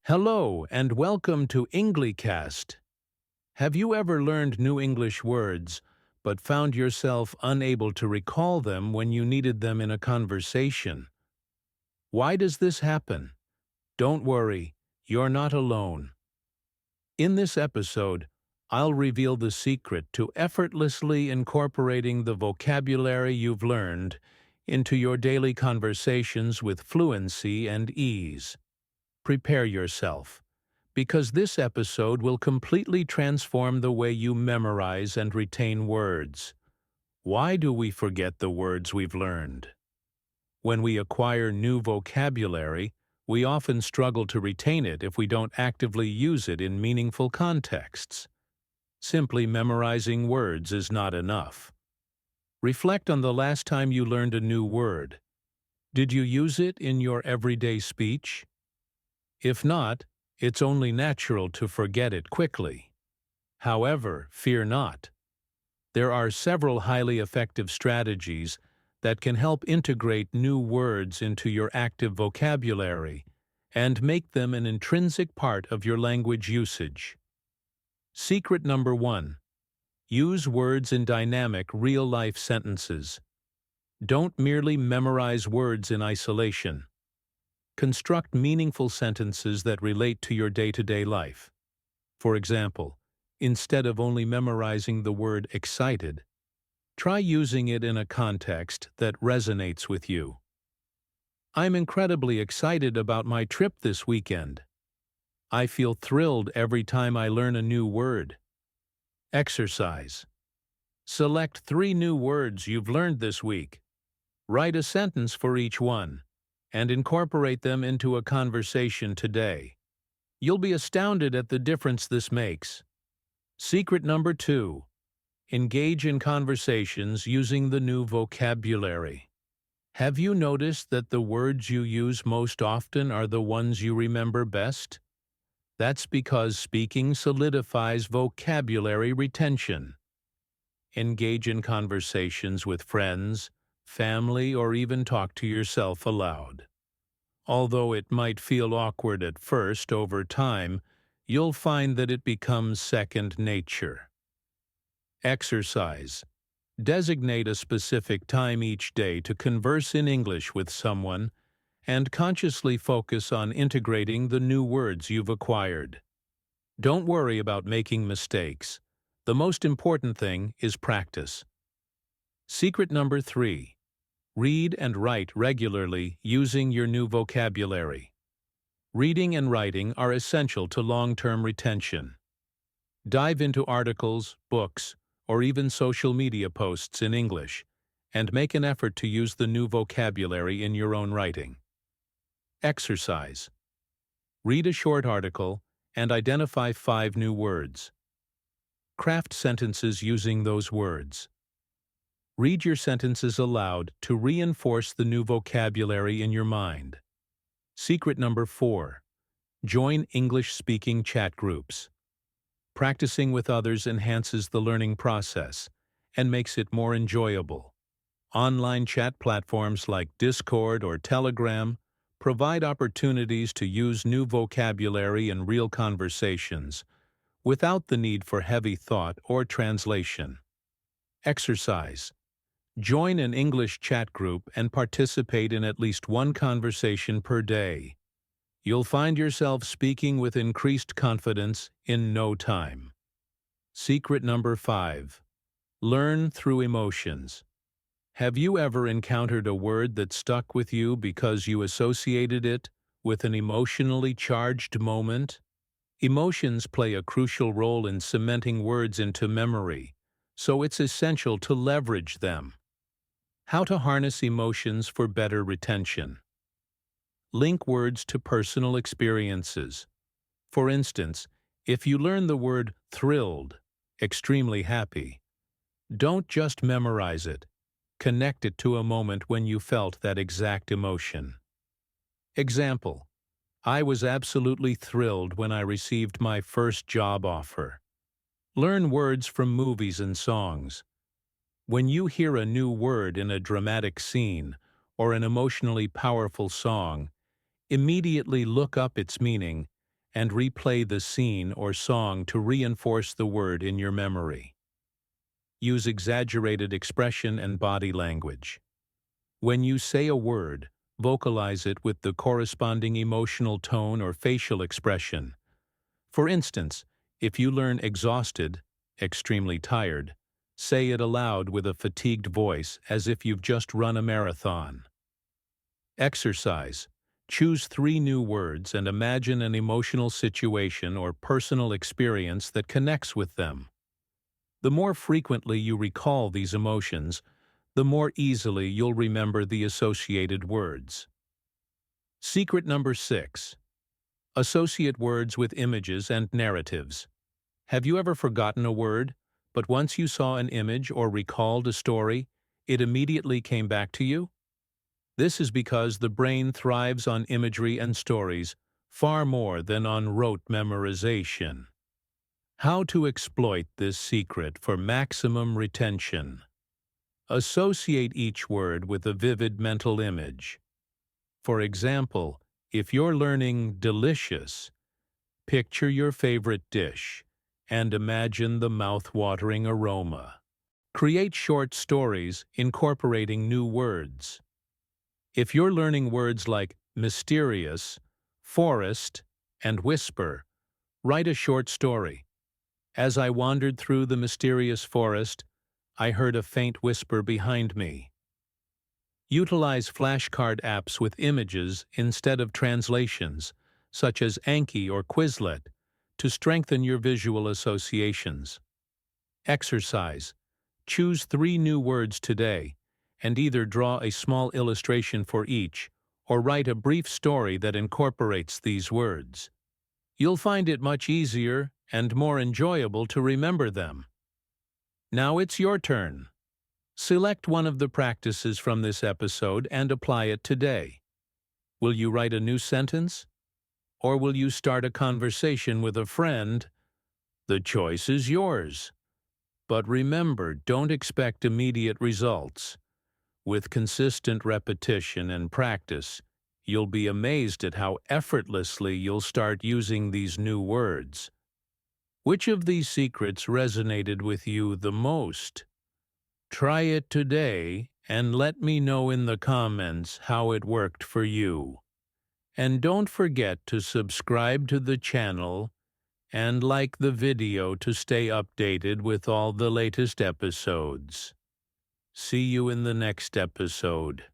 Hello and welcome to Englicast. Have you ever learned new English words, but found yourself unable to recall them when you needed them in a conversation? Why does this happen? Don't worry, you're not alone. In this episode, I'll reveal the secret to effortlessly incorporating the vocabulary you've learned into your daily conversations with fluency and ease. Prepare yourself, because this episode will completely transform the way you memorize and retain words. Why do we forget the words we've learned? When we acquire new vocabulary, we often struggle to retain it if we don't actively use it in meaningful contexts. Simply memorizing words is not enough. Reflect on the last time you learned a new word. Did you use it in your everyday speech? If not, it's only natural to forget it quickly. However, fear not. There are several highly effective strategies that can help integrate new words into your active vocabulary and make them an intrinsic part of your language usage. Secret number 1. Use words in dynamic, real-life sentences. Don't merely memorize words in isolation. Construct meaningful sentences that relate to your day-to-day life. For example, instead of only memorizing the word excited, try using it in a context that resonates with you. I'm incredibly excited about my trip this weekend. I feel thrilled every time I learn a new word. Exercise. Select 3 new words you've learned this week. Write a sentence for each one, and incorporate them into a conversation today. You'll be astounded at the difference this makes. Secret number 2. Engage in conversations using the new vocabulary. Have you noticed that the words you use most often are the ones you remember best? That's because speaking solidifies vocabulary retention. Engage in conversations with friends, family, or even talk to yourself aloud. Although it might feel awkward at first, over time, you'll find that it becomes second nature. Exercise. Designate a specific time each day to converse in English with someone and consciously focus on integrating the new words you've acquired. Don't worry about making mistakes. The most important thing is practice. Secret number 3. Read and write regularly using your new vocabulary. Reading and writing are essential to long-term retention. Dive into articles, books, or even social media posts in English, and make an effort to use the new vocabulary in your own writing. Exercise. Read a short article and identify 5 new words. Craft sentences using those words. Read your sentences aloud to reinforce the new vocabulary in your mind. Secret number 4. Join English-speaking chat groups. Practicing with others enhances the learning process and makes it more enjoyable. Online chat platforms like Discord or Telegram provide opportunities to use new vocabulary in real conversations without the need for heavy thought or translation. Exercise. Join an English chat group and participate in at least one conversation per day. You'll find yourself speaking with increased confidence in no time. Secret number 5. Learn through emotions. Have you ever encountered a word that stuck with you because you associated it with an emotionally charged moment? Emotions play a crucial role in cementing words into memory, so it's essential to leverage them. How to harness emotions for better retention. Link words to personal experiences. For instance, if you learn the word thrilled, extremely happy, don't just memorize it. Connect it to a moment when you felt that exact emotion. Example: I was absolutely thrilled when I received my first job offer. Learn words from movies and songs. When you hear a new word in a dramatic scene or an emotionally powerful song, immediately look up its meaning and replay the scene or song to reinforce the word in your memory. Use exaggerated expression and body language. When you say a word, vocalize it with the corresponding emotional tone or facial expression. For instance, if you learn exhausted, extremely tired, say it aloud with a fatigued voice as if you've just run a marathon. Exercise. Choose 3 new words and imagine an emotional situation or personal experience that connects with them. The more frequently you recall these emotions, the more easily you'll remember the associated words. Secret number 6. Associate words with images and narratives. Have you ever forgotten a word, but once you saw an image or recalled a story, it immediately came back to you? This is because the brain thrives on imagery and stories far more than on rote memorization. How to exploit this secret for maximum retention. Associate each word with a vivid mental image. For example, if you're learning delicious, picture your favorite dish and imagine the mouth-watering aroma. Create short stories incorporating new words. If you're learning words like mysterious, forest, and whisper, write a short story. As I wandered through the mysterious forest, I heard a faint whisper behind me. Utilize flashcard apps with images instead of translations, such as Anki or Quizlet, to strengthen your visual associations. Exercise. Choose 3 new words today, and either draw a small illustration for each or write a brief story that incorporates these words. You'll find it much easier and more enjoyable to remember them. Now it's your turn. Select one of the practices from this episode and apply it today. Will you write a new sentence? Or will you start a conversation with a friend? The choice is yours. But remember, don't expect immediate results. With consistent repetition and practice, you'll be amazed at how effortlessly you'll start using these new words. Which of these secrets resonated with you the most? Try it today and let me know in the comments how it worked for you. And don't forget to subscribe to the channel and like the video to stay updated with all the latest episodes. See you in the next episode.